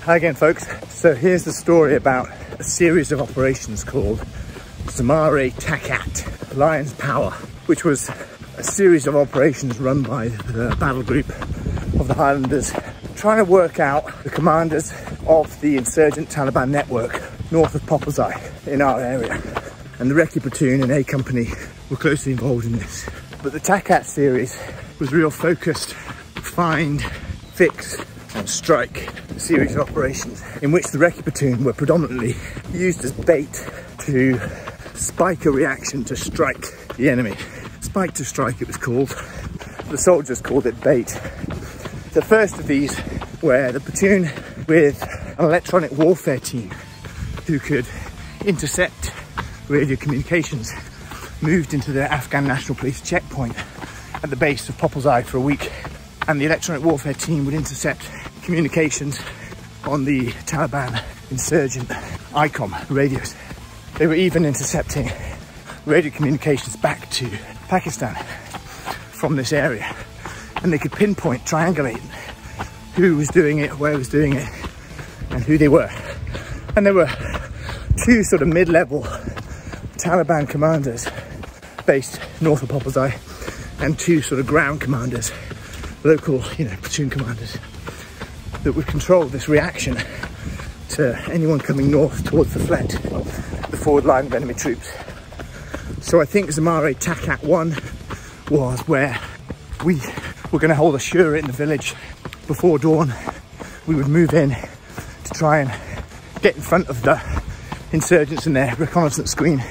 Hi again, folks. So here's the story about a series of operations called Zamare Takat Lion's Power, which was a series of operations run by the battle group of the Highlanders, trying to work out the commanders of the insurgent Taliban network north of Poppleseye in our area. And the Recce platoon and A company were closely involved in this. But the Takat series was real focused, find, fix and strike, a series of operations in which the Recce platoon were predominantly used as bait to spike a reaction to strike the enemy. Spike to strike, it was called. The soldiers called it bait. The first of these were the platoon with an electronic warfare team who could intercept radio communications, moved into the Afghan National Police checkpoint at the base of Poppleseye for a week. And the electronic warfare team would intercept communications on the Taliban insurgent ICOM radios. They were even intercepting radio communications back to Pakistan from this area. And they could pinpoint, triangulate who was doing it, where was doing it, and who they were. And there were two sort of mid-level Taliban commanders based north of Poppleseye and two sort of ground commanders, local, platoon commanders that would control this reaction to anyone coming north towards the Flet, the forward line of enemy troops. So I think Zamare Takat 1 was where we were going to hold a shura in the village before dawn. We would move in to try and get in front of the insurgents in their reconnaissance screen.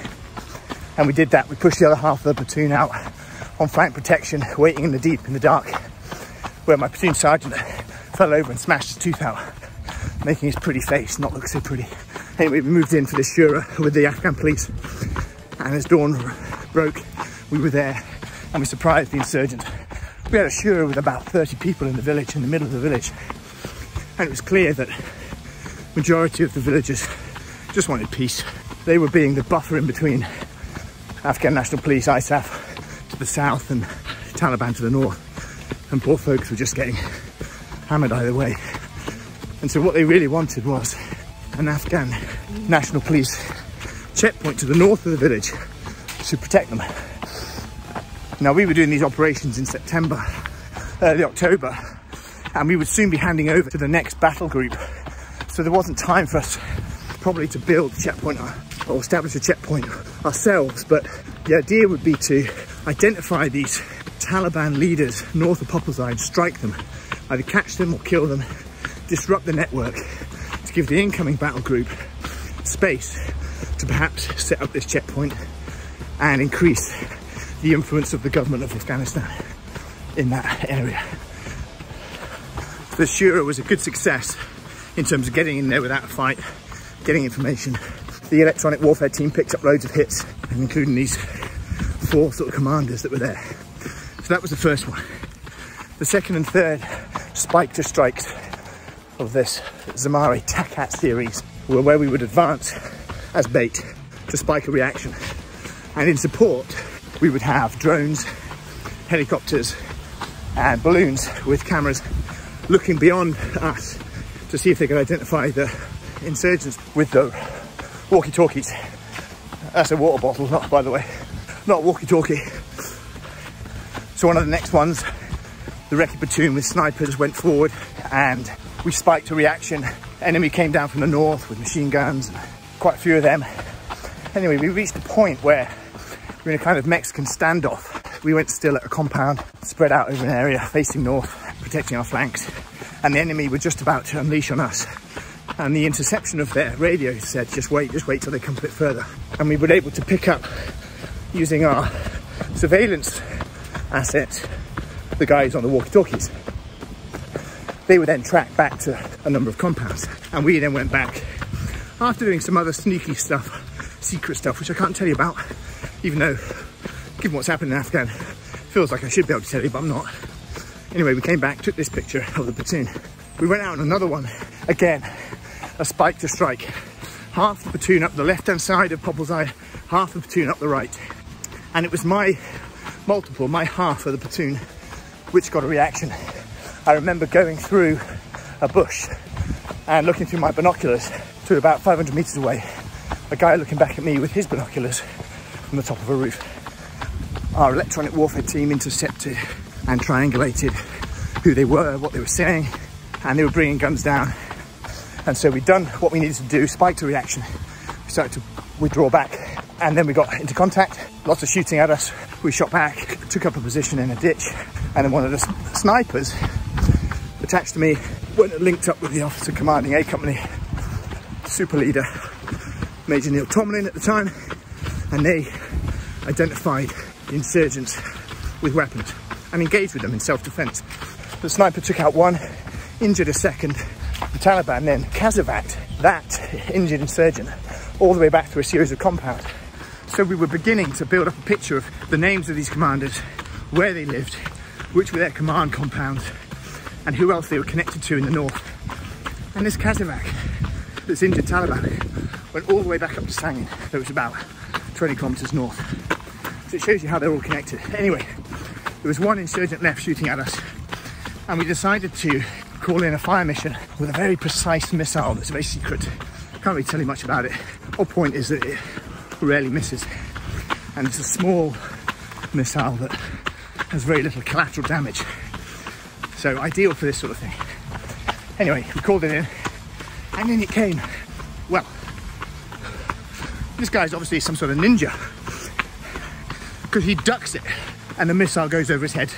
And we did that. We pushed the other half of the platoon out on flank protection, waiting in the deep, in the dark, where my platoon sergeant fell over and smashed his tooth out, making his pretty face not look so pretty. Anyway, we moved in for this shura with the Afghan police, and as dawn broke, we were there and we surprised the insurgents. We had a shura with about 30 people in the village, in the middle of the village, and it was clear that majority of the villagers just wanted peace. They were being the buffer in between Afghan National Police, ISAF, to the south and Taliban to the north, and poor folks were just getting hammered either way. And so what they really wanted was an Afghan National Police checkpoint to the north of the village to protect them. Now, we were doing these operations in September, early October, and we would soon be handing over to the next battle group. So there wasn't time for us probably to build a checkpoint or establish a checkpoint ourselves, but the idea would be to identify these Taliban leaders north of Poppleseye and strike them, either catch them or kill them, disrupt the network to give the incoming battle group space to perhaps set up this checkpoint and increase the influence of the government of Afghanistan in that area. The shura was a good success in terms of getting in there without a fight, getting information. The electronic warfare team picked up loads of hits, including these four sort of commanders that were there. So that was the first one. The second and third spike to strikes of this Zamare Takat series were where we would advance as bait to spike a reaction. And in support, we would have drones, helicopters, and balloons with cameras looking beyond us to see if they could identify the insurgents with the walkie-talkies. That's a water bottle, not, by the way, not walkie-talkie. So one of the next ones, the Recce platoon with snipers went forward and we spiked a reaction. Enemy came down from the north with machine guns, quite a few of them. Anyway, we reached a point where we're in a kind of Mexican standoff. We went still at a compound, spread out over an area facing north, protecting our flanks. And the enemy were just about to unleash on us. And the interception of their radio said, just wait till they come a bit further. And we were able to pick up, using our surveillance assets, the guys on the walkie-talkies. They were then tracked back to a number of compounds. And we then went back, after doing some other sneaky stuff, secret stuff, which I can't tell you about, even though, given what's happened in Afghan, feels like I should be able to tell you, but I'm not. Anyway, we came back, took this picture of the platoon. We went out on another one, again, a spike to strike. Half the platoon up the left-hand side of Poppleseye, half the platoon up the right. And it was my multiple, my half of the platoon, which got a reaction. I remember going through a bush and looking through my binoculars to about 500 meters away, a guy looking back at me with his binoculars from the top of a roof. Our electronic warfare team intercepted and triangulated who they were, what they were saying, and they were bringing guns down. And so we'd done what we needed to do, spiked a reaction. We started to withdraw back, and then we got into contact. Lots of shooting at us. We shot back, took up a position in a ditch, and then one of the snipers attached to me went linked up with the officer commanding A Company, super leader, Major Neil Tomlin at the time, and they identified the insurgents with weapons and engaged with them in self-defense. The sniper took out one, injured a second. The Taliban then casevac'd that injured insurgent all the way back through a series of compounds. So we were beginning to build up a picture of the names of these commanders, where they lived, which were their command compounds, and who else they were connected to in the north. And this casevac, this injured Taliban, went all the way back up to Sangin, that was about 20 kilometers north. So it shows you how they're all connected. Anyway, there was one insurgent left shooting at us, and we decided to call in a fire mission with a very precise missile that's very secret. Can't really tell you much about it. Whole point is that it rarely misses, and it's a small missile that has very little collateral damage. So ideal for this sort of thing. Anyway, we called it in, and in it came. Well, this guy's obviously some sort of ninja, because he ducks it and the missile goes over his head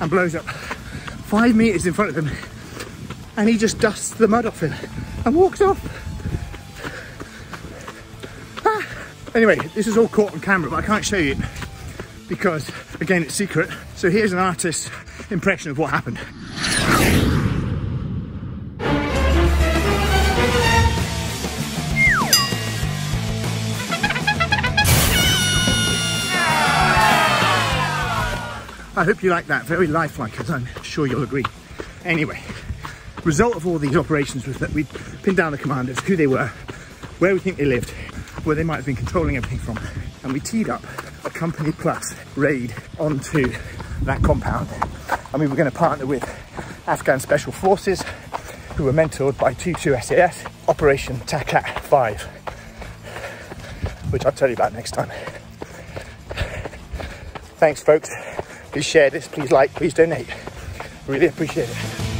and blows up 5 meters in front of him, and he just dusts the mud off him and walks off. Anyway, this is all caught on camera, but I can't show you it because, again, it's secret. So here's an artist's impression of what happened. I hope you like that, very lifelike, as I'm sure you'll agree. Anyway, result of all these operations was that we pinned down the commanders, who they were, where we think they lived, where they might have been controlling everything from, and we teed up a Company Plus raid onto that compound. And we were going to partner with Afghan Special Forces, who were mentored by 22 SAS, Operation Takat 5, which I'll tell you about next time. Thanks, folks. Please share this, please like, please donate. Really appreciate it.